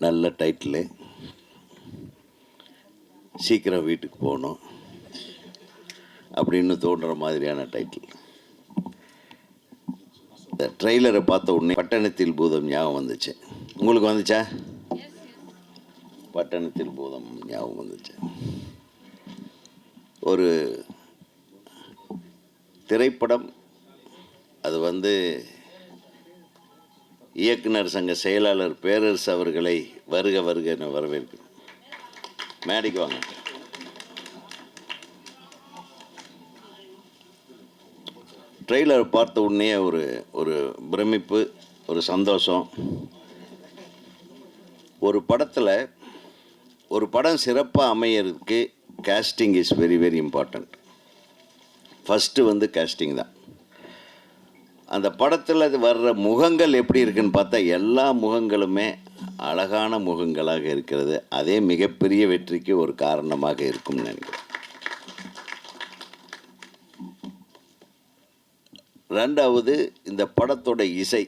நல்ல டைட்டிலு, சீக்கிரம் வீட்டுக்கு போகணும் அப்படின்னு தோன்ற மாதிரியான டைட்டில். இந்த ட்ரெய்லரை பார்த்த உடனே பட்டணத்தில் பூதம் ஞாபகம் வந்துச்சு. உங்களுக்கு வந்துச்சா? பட்டணத்தில் பூதம் ஞாபகம் வந்துச்சு. ஒரு திரைப்படம், அது இயக்குனர் சங்க செயலாளர் பேரரசு அவர்களை வருக வருக என வரவேற்கிறோம். மேடைக்கு வாங்க. ட்ரெய்லரை பார்த்த உடனே ஒரு பிரமிப்பு, ஒரு சந்தோஷம். ஒரு படம் சிறப்பாக அமையறதுக்கு casting is very very important. First casting தான். அந்த படத்தில் வர்ற முகங்கள் எப்படி இருக்குன்னு பார்த்தா எல்லா முகங்களுமே அழகான முகங்களாக இருக்கிறது. அதே மிகப்பெரிய வெற்றிக்கு ஒரு காரணமாக இருக்கும்னு நினைக்கிறேன். ரெண்டாவது, இந்த படத்தோட இசை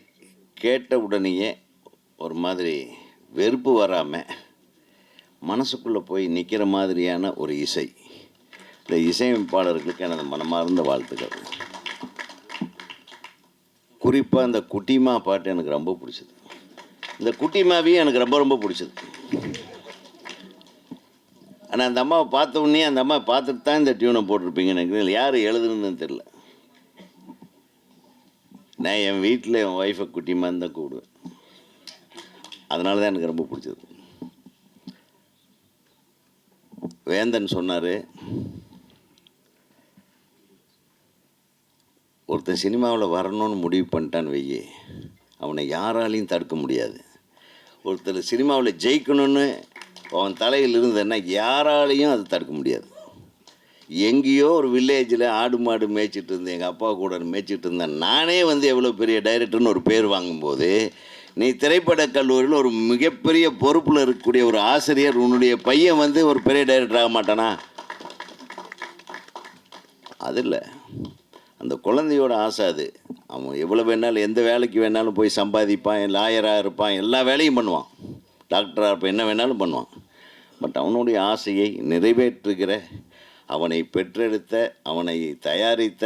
கேட்ட உடனேயே ஒரு மாதிரி வெறுப்பு வராமல் மனசுக்குள்ளே போய் நிற்கிற மாதிரியான ஒரு இசை. இந்த இசையமைப்பாளர்களுக்கு எனது மனமார்ந்த வாழ்த்துக்கள். குறிப்பாக இந்த குட்டிமா பாட்டு எனக்கு ரொம்ப பிடிச்சது. இந்த குட்டிமாவையும் எனக்கு ரொம்ப ரொம்ப பிடிச்சது. ஆனால் அந்த அம்மாவை பார்த்த உடனே அந்த அம்மா பார்த்துட்டு தான் இந்த டியூனை போட்டிருப்பீங்கன்னு எனக்கு யார் எழுதுனதுன்னு தெரில. நான் என் வீட்டில் என் ஒய்ஃபை குட்டிமான்னு தான் கூப்பிடுவேன். அதனால தான் எனக்கு ரொம்ப பிடிச்சது. வேந்தன் சொன்னார், ஒருத்தன் சினிமாவில் வரணும்னு முடிவு பண்ணிட்டான்னு வையே, அவனை யாராலையும் தடுக்க முடியாது. ஒருத்தர் சினிமாவில் ஜெயிக்கணும்னு அவன் தலையில் இருந்ததுன்னா யாராலையும் அது தடுக்க முடியாது. எங்கேயோ ஒரு வில்லேஜில் ஆடு மாடு மேய்ச்சிட்டு இருந்தேன், எங்கள் அப்பா கூட மேய்ச்சிட்டு இருந்தேன். நானே எவ்வளோ பெரிய டைரக்டர்னு ஒரு பேர் வாங்கும்போது, நீ திரைப்பட கல்லூரியில் ஒரு மிகப்பெரிய பொறுப்பில் இருக்கக்கூடிய ஒரு ஆசிரியர், உன்னுடைய பையன் ஒரு பெரிய டைரக்டர் ஆக மாட்டானா? அது இல்லை, அந்த குழந்தையோட ஆசை அது. அவன் எவ்வளோ வேணாலும் எந்த வேலைக்கு வேணாலும் போய் சம்பாதிப்பான், லாயராக இருப்பான், எல்லா வேலையும் பண்ணுவான், டாக்டராக இருப்பான், என்ன வேணாலும் பண்ணுவான். பட் அவனுடைய ஆசையை நிறைவேற்றுகிற, அவனை பெற்றெடுத்த, அவனை தயாரித்த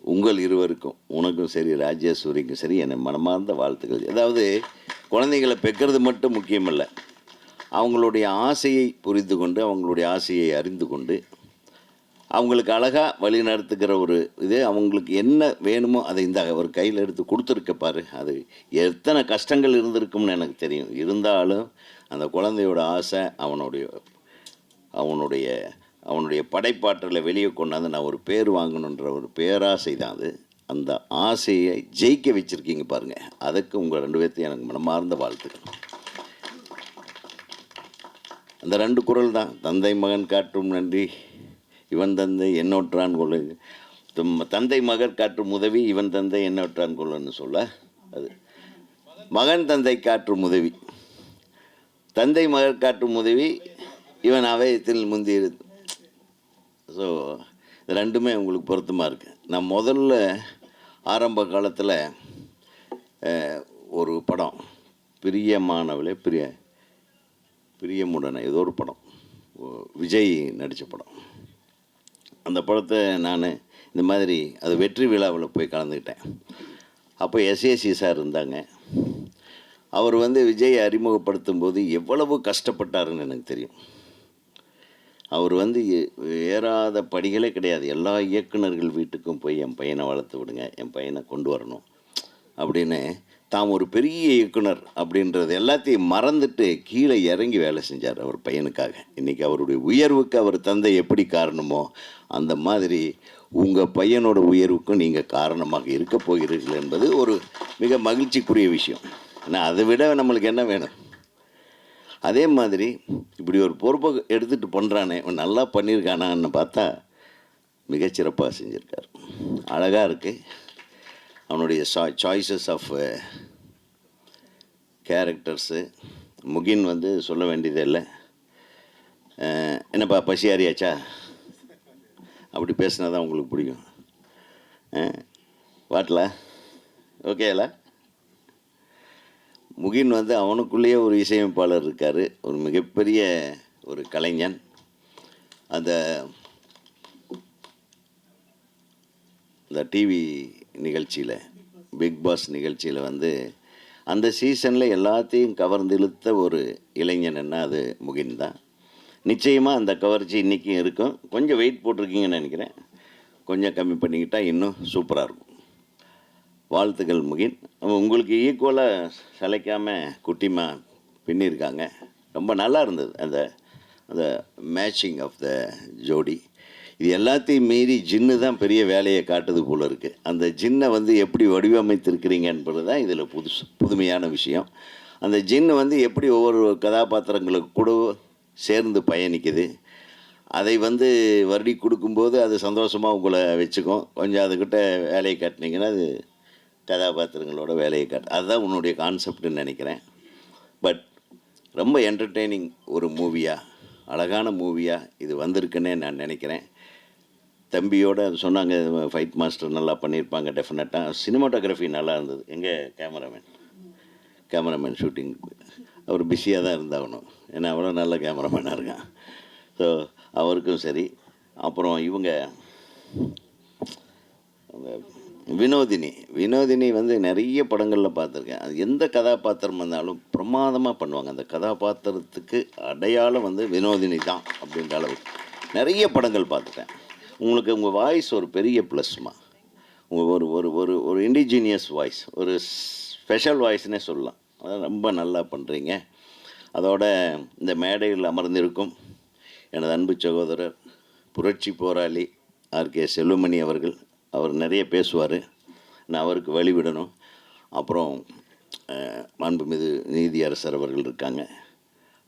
உங்கள் இருவருக்கும், உனக்கும் சரி ராஜேஸ்வரிக்கும் சரி, என்னை மனமார்ந்த வாழ்த்துக்கள். அதாவது குழந்தைகளை பெற்கிறது மட்டும் முக்கியமல்ல, அவங்களுடைய ஆசையை புரிந்து கொண்டு, அவங்களுடைய ஆசையை அறிந்து கொண்டு, அவங்களுக்கு அழகாக வழி நடத்துக்கிற ஒரு இது. அவங்களுக்கு என்ன வேணுமோ அதை இந்த ஒரு கையில் எடுத்து கொடுத்துருக்க பாரு. அது எத்தனை கஷ்டங்கள் இருந்திருக்கும்னு எனக்கு தெரியும். இருந்தாலும் அந்த குழந்தையோட ஆசை, அவனுடைய படைப்பாற்றலை வெளியே கொண்டாந்து நான் ஒரு பேர் வாங்கணுன்ற ஒரு பேராசை தான் அது. அந்த ஆசையை ஜெயிக்க வச்சுருக்கீங்க பாருங்கள். அதுக்கு உங்கள் 2 பேர்த்தையும் எனக்கு மனமார்ந்த வாழ்த்துக்கள். அந்த 2 குறள் தான், தந்தை மகன் காட்டும் நன்றி இவன் தந்தை என்னொற்றான் கொள்ளு, தந்தை மகன் காட்டும் உதவி இவன் தந்தை என்னொற்றான் கொள்ளுன்னு சொல்ல. அது மகன் தந்தை காட்டும் உதவி, தந்தை மகன் காட்டும் உதவி இவன் அவையத்தில் முந்தி. ஸோ இது 2மே உங்களுக்கு பொருத்தமாக இருக்குது. நான் முதல்ல ஆரம்ப காலத்தில் ஒரு படம், பிரியமானவளே பிரியமுடனே ஏதோ ஒரு படம், விஜய் நடித்த படம். அந்த படத்தை நான் இந்த மாதிரி அது வெற்றி விழாவில் போய் கலந்துக்கிட்டேன். அப்போ எஸ்ஏசி சார் இருந்தாங்க. அவர் விஜயை அறிமுகப்படுத்தும் போது எவ்வளவு கஷ்டப்பட்டாருன்னு எனக்கு தெரியும். அவர் ஏறாத படிகளே கிடையாது. எல்லா இயக்குநர்கள் வீட்டுக்கும் போய் என் பையனை வளர்த்து விடுங்க, என் பையனை கொண்டு வரணும் அப்படின்னு தாம் ஒரு பெரிய இயக்குனர் அப்படின்றது எல்லாத்தையும் மறந்துட்டு கீழே இறங்கி வேலை செஞ்சார் அவர் பையனுக்காக. இன்றைக்கி அவருடைய உயர்வுக்கு அவர் தந்தை எப்படி காரணமோ அந்த மாதிரி உங்கள் பையனோட உயர்வுக்கும் நீங்கள் காரணமாக இருக்க போகிறீர்கள் என்பது ஒரு மிக மகிழ்ச்சிக்குரிய விஷயம். ஏன்னா அதை விட நம்மளுக்கு என்ன வேணும்? அதே மாதிரி இப்படி ஒரு பொறுப்பை எடுத்துகிட்டு பண்ணுறானே, இவன் நல்லா பண்ணியிருக்கானான்னு பார்த்தா மிகச்சிறப்பாக செஞ்சுருக்கார். அழகாக இருக்குது. அவனுடைய சாய்ஸஸ் ஆஃப் கேரக்டர்ஸு. முகின் சொல்ல வேண்டியதே இல்லை. என்னப்பா பசி அறியாச்சா? அப்படி பேசினா தான் உங்களுக்கு பிடிக்கும். வாட்டலா ஓகேலா? முகின் வந்து அவனுக்குள்ளேயே ஒரு இசையமைப்பாளர் இருக்கார், ஒரு மிகப்பெரிய ஒரு கலைஞன். அந்த இந்த டிவி நிகழ்ச்சியில், பிக் பாஸ் நிகழ்ச்சியில் வந்து அந்த சீசனில் எல்லாத்தையும் கவர்ந்து இழுத்த ஒரு இளைஞன்னா அது முகின் தான். நிச்சயமாக அந்த கவர்ச்சி இன்றைக்கும் இருக்கும். கொஞ்சம் வெயிட் போட்டிருக்கீங்கன்னு நினைக்கிறேன், கொஞ்சம் கம்மி பண்ணிக்கிட்டால் இன்னும் சூப்பராக இருக்கும். வாழ்த்துக்கள் முகின். உங்களுக்கு ஈக்குவலாக சளைக்காமல் குட்டிமா பின்னியிருக்காங்க. ரொம்ப நல்லா இருந்தது அந்த அந்த மேட்சிங் ஆஃப் த ஜோடி. இது எல்லாத்தையும் மீறி ஜின்னு தான் பெரிய வேலையை காட்டுது போல் இருக்குது. அந்த ஜின்னை வந்து எப்படி வடிவமைத்திருக்கிறீங்க என்பது தான் இதில் புதுமையான விஷயம். அந்த ஜின்னு வந்து எப்படி ஒவ்வொரு கதாபாத்திரங்களுக்கு கூட சேர்ந்து பயணிக்குது, அதை வந்து வருடி கொடுக்கும்போது அது சந்தோஷமாக உங்களை வச்சுக்கும். கொஞ்சம் அதுக்கிட்ட வேலையை காட்டினீங்கன்னா அது கதாபாத்திரங்களோட வேலையை காட்டு. அதுதான் உன்னுடைய கான்செப்டுன்னு நினைக்கிறேன். பட் ரொம்ப என்டர்டெய்னிங் ஒரு மூவியாக, அழகான மூவியாக இது வந்திருக்குன்னே நான் நினைக்கிறேன். தம்பியோட சொன்னாங்க ஃபைட் மாஸ்டர் நல்லா பண்ணியிருப்பாங்க டெஃபினட்டாக. சினிமாட்டோகிராஃபி நல்லா இருந்தது. எங்கே கேமராமேன் ஷூட்டிங் அவர் பிஸியாக தான் இருந்தாகணும், ஏன்னா அவ்வளோ நல்ல கேமராமேனாக இருக்கான். ஸோ அவருக்கும் சரி. அப்புறம் இவங்க வினோதினி வந்து நிறைய படங்களில் பார்த்துருக்கேன். அது எந்த கதாபாத்திரம் வந்தாலும் பிரமாதமாக பண்ணுவாங்க. அந்த கதாபாத்திரத்துக்கு அடையாளம் வந்து வினோதினி தான் அப்படின்ற அளவுக்கு நிறைய படங்கள் பார்த்துட்டேன். உங்களுக்கு உங்கள் வாய்ஸ் ஒரு பெரிய ப்ளஸ்மா. உங்கள் ஒரு ஒரு ஒரு ஒரு இண்டிஜினியஸ் வாய்ஸ், ஒரு ஸ்பெஷல் வாய்ஸ்னே சொல்லலாம். அதான் ரொம்ப நல்லா பண்ணுறீங்க. அதோட இந்த மேடையில் அமர்ந்திருக்கும் எனது அன்பு சகோதரர் புரட்சி போராளி ஆர்கே செல்வமணி அவர்கள், அவர் நிறைய பேசுவார், நான் அவருக்கு வழிவிடணும். அப்புறம் மாண்புமிகு நீதியரசர் அவர்கள் இருக்காங்க.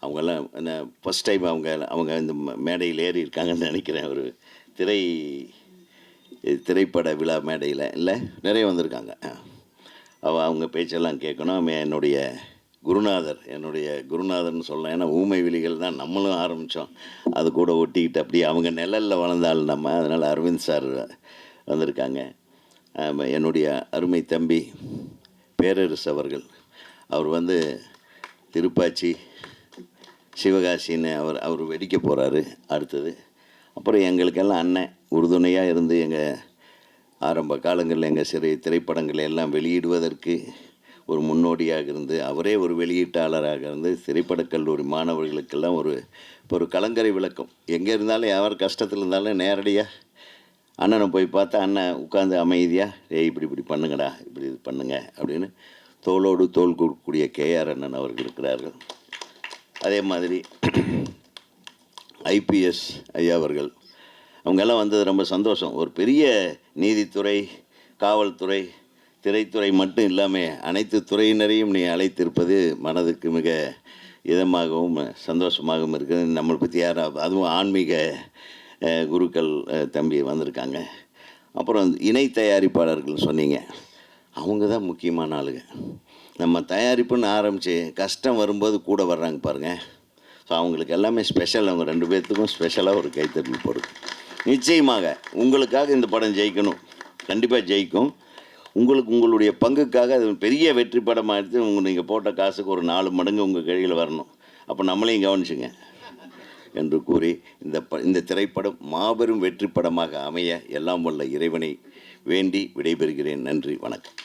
அவங்கெல்லாம் என்ன ஃபஸ்ட் டைம் அவங்க இந்த மேடையில் ஏறி இருக்காங்கன்னு நினைக்கிறேன். ஒரு திரைப்பட விழா மேடையில் இல்லை, நிறைய வந்திருக்காங்க. அவங்க பேச்செல்லாம் கேட்கணும். என்னுடைய குருநாதர்னு சொல்லலாம். ஏன்னா ஊமை விழிகள் தான் நம்மளும் ஆரம்பித்தோம், அது கூட ஒட்டிக்கிட்டு அப்படியே அவங்க நிழலில் வளர்ந்தாலும் நம்ம. அதனால் அரவிந்த் சார் வந்திருக்காங்க. என்னுடைய அருமை தம்பி பேரரசு அவர்கள், அவர் வந்து திருப்பாச்சி சிவகாசின்னு அவர் வெடிக்க போகிறாரு அடுத்தது. அப்புறம் எங்களுக்கெல்லாம் அண்ணன் உறுதுணையாக இருந்து எங்கள் ஆரம்ப காலங்களில் எங்கள் திரைப்படங்களை எல்லாம் வெளியிடுவதற்கு ஒரு முன்னோடியாக இருந்து, அவரே ஒரு வெளியீட்டாளராக இருந்து திரைப்படக் கல்லூரி மாணவர்களுக்கெல்லாம் ஒரு கலங்கரை விளக்கம். எங்கே இருந்தாலும் யார் கஷ்டத்தில் இருந்தாலும் நேரடியாக அண்ணனை போய் பார்த்தா அண்ணன் உட்காந்து அமைதியாக இப்படி பண்ணுங்கடா, இப்படி இது பண்ணுங்க அப்படின்னு தோளோடு தோள் கொடுக்கக்கூடிய கேஆர் அண்ணன் அவர்கள் இருக்கிறார்கள். அதே மாதிரி ஐபிஎஸ் ஐயா அவர்கள், அவங்கெல்லாம் வந்தது ரொம்ப சந்தோஷம். ஒரு பெரிய நீதித்துறை, காவல்துறை, திரைத்துறை மட்டும் இல்லாமல் அனைத்து துறையினரையும் நீ அழைத்திருப்பது மனதுக்கு மிக இதமாகவும் சந்தோஷமாகவும் இருக்குது. நம்மளை பற்றி அதுவும் ஆன்மீக குருக்கள் தம்பி வந்திருக்காங்க. அப்புறம் இணை தயாரிப்பாளர்கள் சொன்னீங்க, அவங்க தான் முக்கியமான ஆளுங்க. நம்ம தயாரிப்புன்னு ஆரம்பித்து கஷ்டம் வரும்போது கூட வர்றாங்க பாருங்கள். ஸோ அவங்களுக்கு எல்லாமே ஸ்பெஷல். அவங்க 2 பேர்த்துக்கும் ஸ்பெஷலாக ஒரு கைத்தட்டல் போடுது. நிச்சயமாக உங்களுக்காக இந்த படம் ஜெயிக்கணும், கண்டிப்பாக ஜெயிக்கும். உங்களுடைய பங்குக்காக அது பெரிய வெற்றி படமாக எடுத்து நீங்கள் போட்ட காசுக்கு ஒரு 4 மடங்கு உங்கள் கையில் வரணும். அப்போ நம்மளையும் கவனிச்சுங்க என்று கூறி இந்த திரைப்படம் மாபெரும் வெற்றி படமாக அமைய எல்லாம் வல்ல இறைவனை வேண்டி விடைபெறுகிறேன். நன்றி, வணக்கம்.